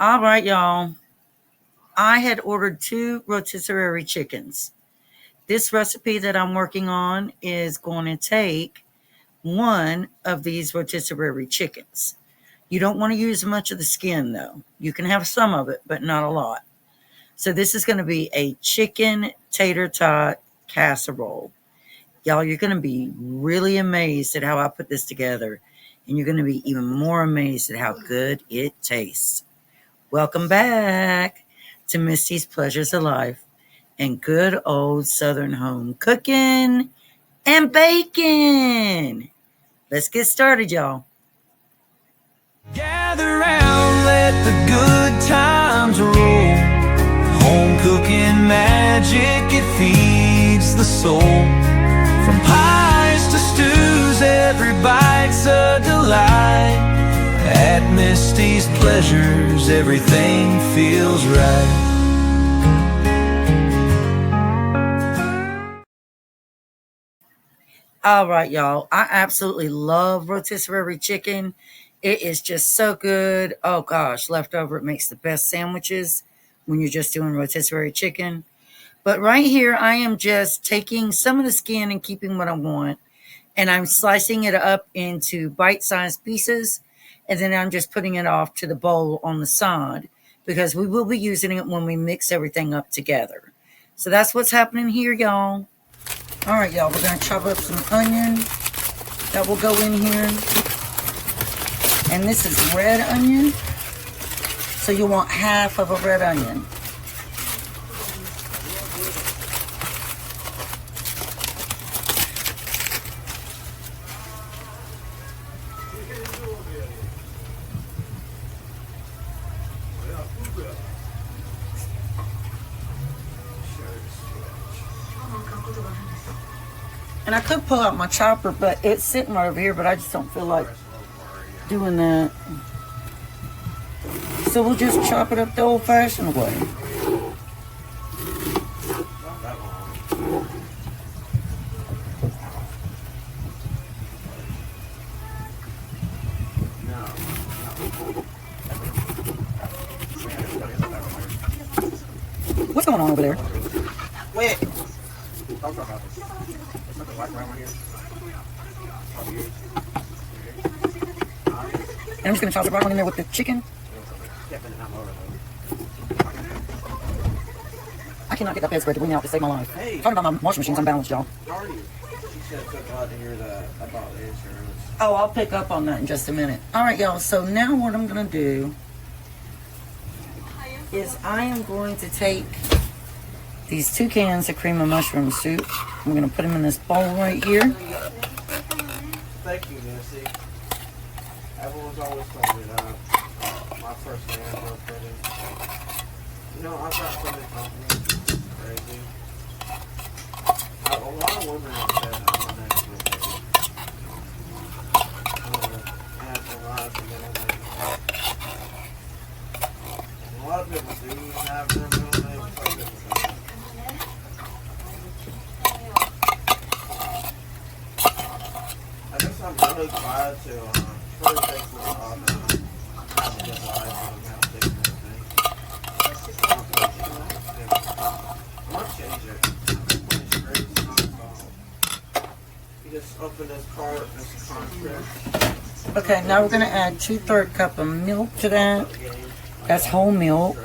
All right, y'all. I had ordered 2 rotisserie chickens. This recipe that I'm working on is going to take one of these rotisserie chickens. You don't want to use much of the skin though. You can have some of it, but not a lot. So this is going to be a chicken tater tot casserole. Y'all, you're going to be really amazed at how I put this together. And you're going to be even more amazed at how good it tastes. Welcome back to Misty's Pleasures of Life and good old Southern home cooking and baking. Let's get started, y'all. Gather round, let the good times roll. Home cooking magic, it feeds the soul. From pies to stews, every bite's a delight. At Misty's Pleasures, everything feels right. All right, y'all. I absolutely love rotisserie chicken. It is just so good. Oh gosh, leftover, it makes the best sandwiches when you're just doing rotisserie chicken. But right here, I am just taking some of the skin and keeping what I want. And I'm slicing it up into bite-sized pieces. And then I'm just putting it off to the bowl on the side because we will be using it when we mix everything up together. So that's what's happening here, y'all. All right, y'all, we're going to chop up some onion that will go in here. And this is red onion. So you want half of a red onion. And I could pull out my chopper, but it's sitting right over here, but I just don't feel like doing that. So we'll just chop it up the old-fashioned way. What's going on over there? Wait. And I'm just going to toss it right on in there with the chicken. I cannot get that bedspread to win out to save my life. Hey. Talking about my washing machine's unbalanced, y'all. Oh, I'll pick up on that in just a minute. All right, y'all. So now what I'm going to do is I am going to take these 2 cans of cream of mushroom soup. I'm going to put them in this bowl right here. Thank you, Nancy. Everyone's always told me that my first name is pretty. You know, I've got something company. Crazy. A lot of women have said that my name is pretty. I have a lot of middle names. A lot of people do have their middle names. Some people don't. I guess I'm really glad to really thank you for have a good life and have a big thing. I might change it. Put it straight to my phone. You just open this card, this contract. Okay, now we're going to add 2/3 cup of milk to that. That's whole milk.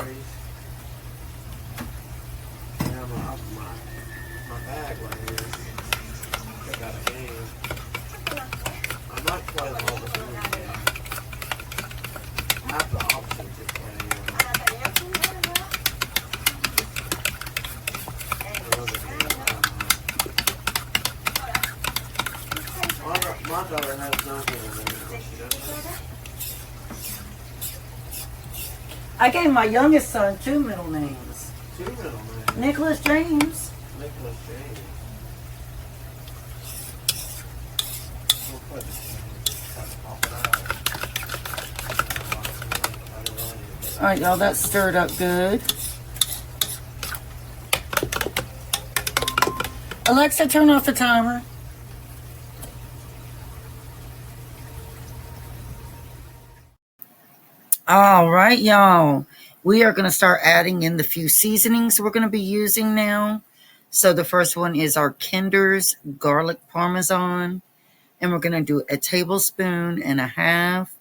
I gave my youngest son 2 middle names. 2 middle names? Nicholas James. Nicholas James. We'll put it. Alright, y'all, that's stirred up good. Alexa, turn off the timer. All right, y'all. We are going to start adding in the few seasonings we're going to be using now. So the first one is our Kinder's garlic Parmesan. And we're going to do a tablespoon and a half.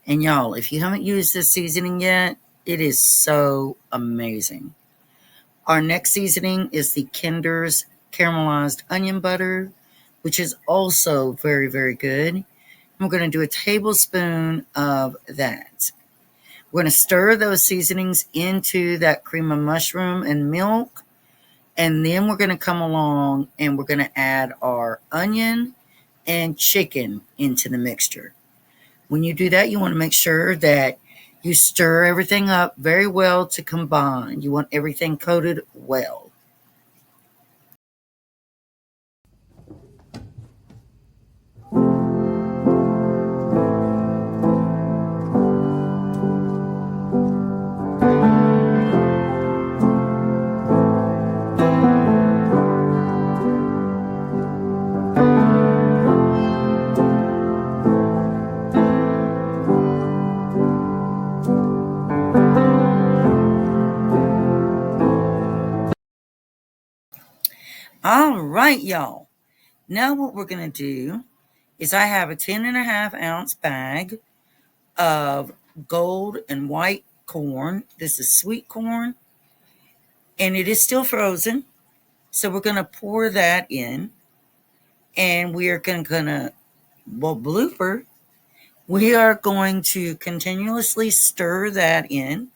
And y'all, if you haven't used this seasoning yet, it is so amazing. Our next seasoning is the Kinder's caramelized onion butter, which is also very, very good. And we're going to do a tablespoon of that. We're going to stir those seasonings into that cream of mushroom and milk. And then we're going to come along and we're going to add our onion and chicken into the mixture. When you do that, you want to make sure that you stir everything up very well to combine. You want everything coated well. All right, y'all. Now what we're going to do is I have a 10.5 ounce bag of gold and white corn. This is sweet corn, and it is still frozen. So we're going to pour that in, and we are going to, blooper, we are going to continuously stir that in,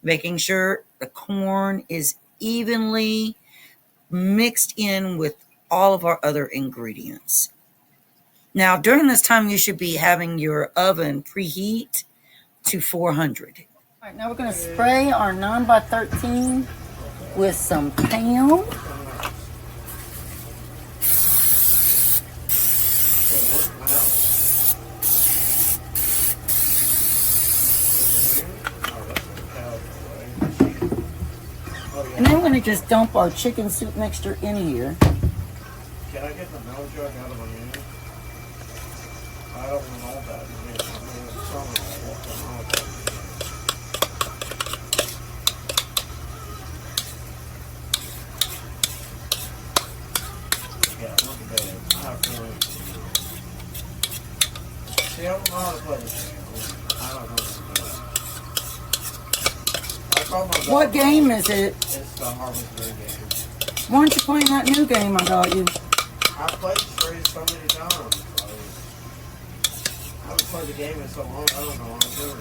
making sure the corn is evenly mixed in with all of our other ingredients. Now, during this time, you should be having your oven preheat to 400. All right, now we're going to spray our 9x13 with some Pam. And then we're going to just dump our chicken soup mixture in here. Can I get the milk jug out of my unit? I don't want all that. Yeah, look at that. I have to. See, I don't know how to play this game. I don't know what to do. What game is it? It's the Harvest Moon game. Why aren't you playing that new game I got you? I played Stray so many times. I haven't played the game in so long, I don't know what I'm doing.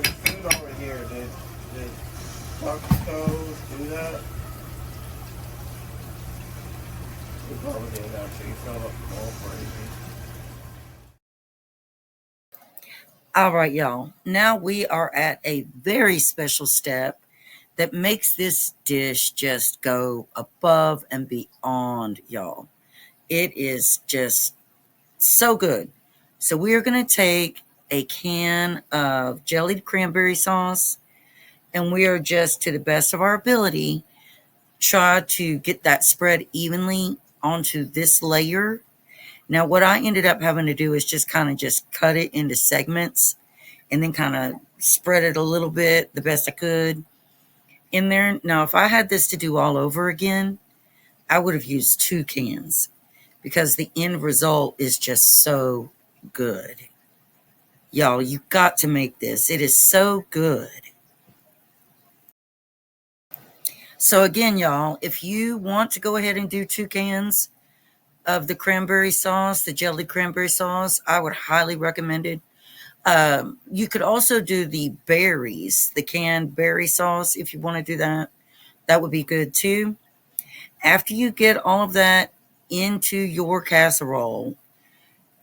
There's food over here. Did tacos do that? We probably did actually. You filled up the bowl crazy. All right, y'all. Now we are at a very special step that makes this dish just go above and beyond, y'all. It is just so good. So we are going to take a can of jellied cranberry sauce, and we are just, to the best of our ability, try to get that spread evenly onto this layer. Now, what I ended up having to do is just kind of just cut it into segments and then kind of spread it a little bit the best I could in there. Now, if I had this to do all over again, I would have used 2 cans because the end result is just so good. Y'all, you got to make this. It is so good. So again, y'all, if you want to go ahead and do 2 cans of the cranberry sauce, the jelly cranberry sauce, I would highly recommend it. You could also do the berries, the canned berry sauce, if you want to do that. That would be good too. After you get all of that into your casserole,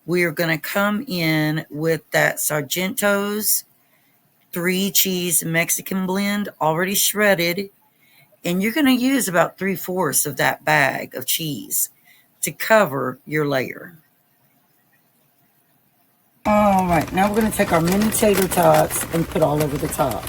we are going to come in with that Sargento's 3 cheese Mexican blend already shredded. And you're going to use about 3/4 of that bag of cheese to cover your layer. All right, now we're going to take our mini tater tots and put all over the top.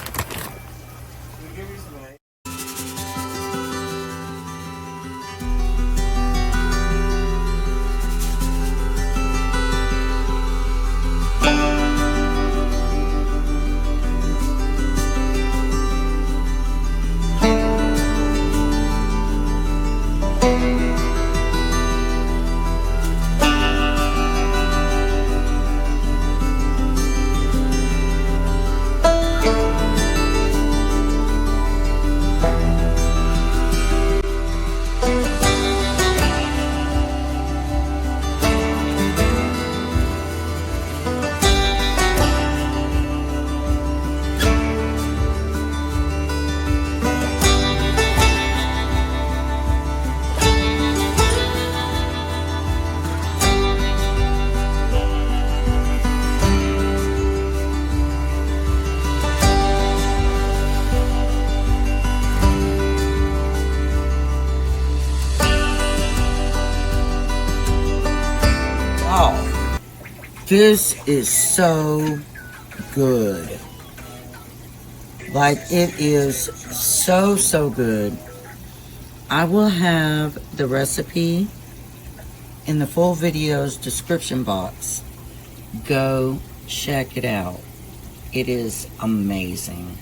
This is so good. Like, it is so good. I will have the recipe in the full video's description box. Go check it out. It is amazing.